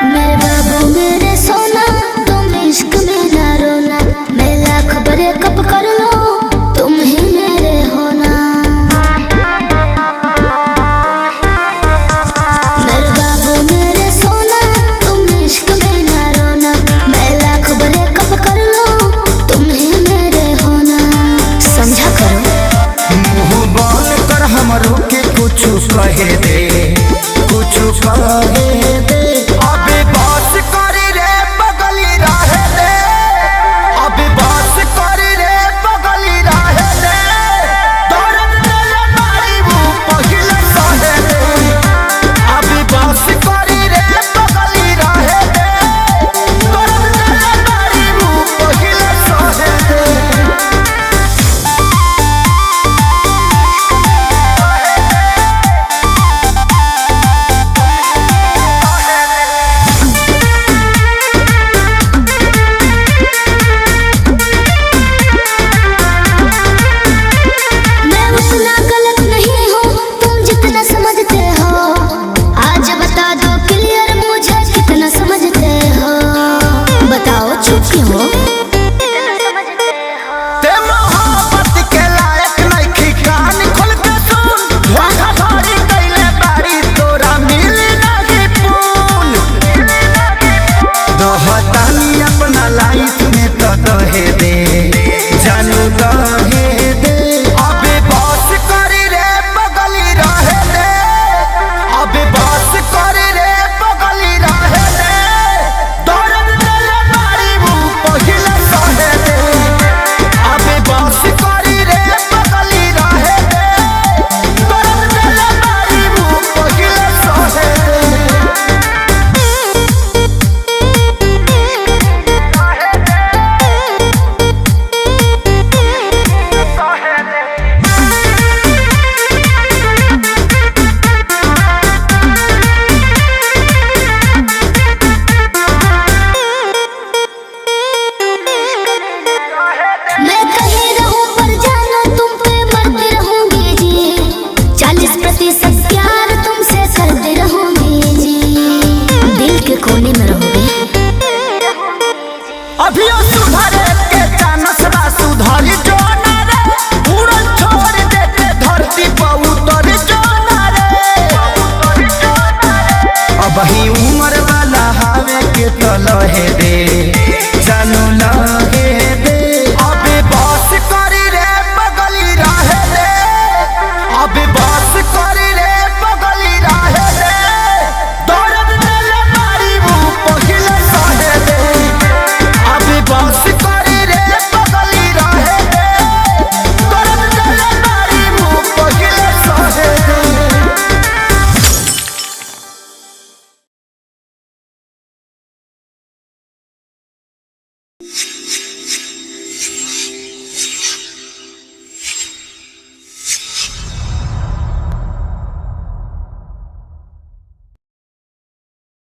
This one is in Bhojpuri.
मेरे बाबू मेरे सोना, तुम इश्क में ना रोना। मैं लाख ब्रेकअप कर लो, तुम ही मेरे होना। मेरे बाबू मेरे सोना, तुम इश्क में ना रोना। मैं लाख ब्रेकअप कर लो, तुम ही मेरे होना। समझा करो। मुँह बंद कर हमरो के कुछ कहे दे, कुछ कहे दे। अबे बस करी रे बगली रहे दे, अबे बस करी रे बगली रहे दे। दर्द दिले मारी वो पहिले सहे दे। अबे बस करी रे बगली रहे दे, दर्द दिले मारी वो पहिले सहे दे। मैं उतना गलत नहीं हूँ, तुम जितना समझते हो। आज बता दो क्लियर मुझे कितना समझते हो। बताओ चुप क्यों हो? ते मोहब्बत के लायक नइखी, कान खोल के सुन। धोखाधड़ी कइले बारी, तोरा मिली नाही पून। दहतानी अपना लाइफ में तो दहे दे, जानू दहे दे। अबे बस करी रे बगली रहे दे, अबे बस करी रे बगली रहे दे। दर्द दिले मारी वो पहिले सहे दे। अबे बस करी रे बगली रहे दे, दर्द दिले मारी वो पहिले सहे दे। मैं कहीं रहूं पर जानो तुम पे मरती रहूंगी जी। 40% प्यार तुमसे करती रहूंगी जी। दिल के कोने में रहोगे। अभियो सुधरे के चानस बा, सुधरी जो ना रे। उड़न छोड़ दे के धरती पर उतर जो ना रे। अबही उमर वाला हावे के तो लहे दे, जानू लहे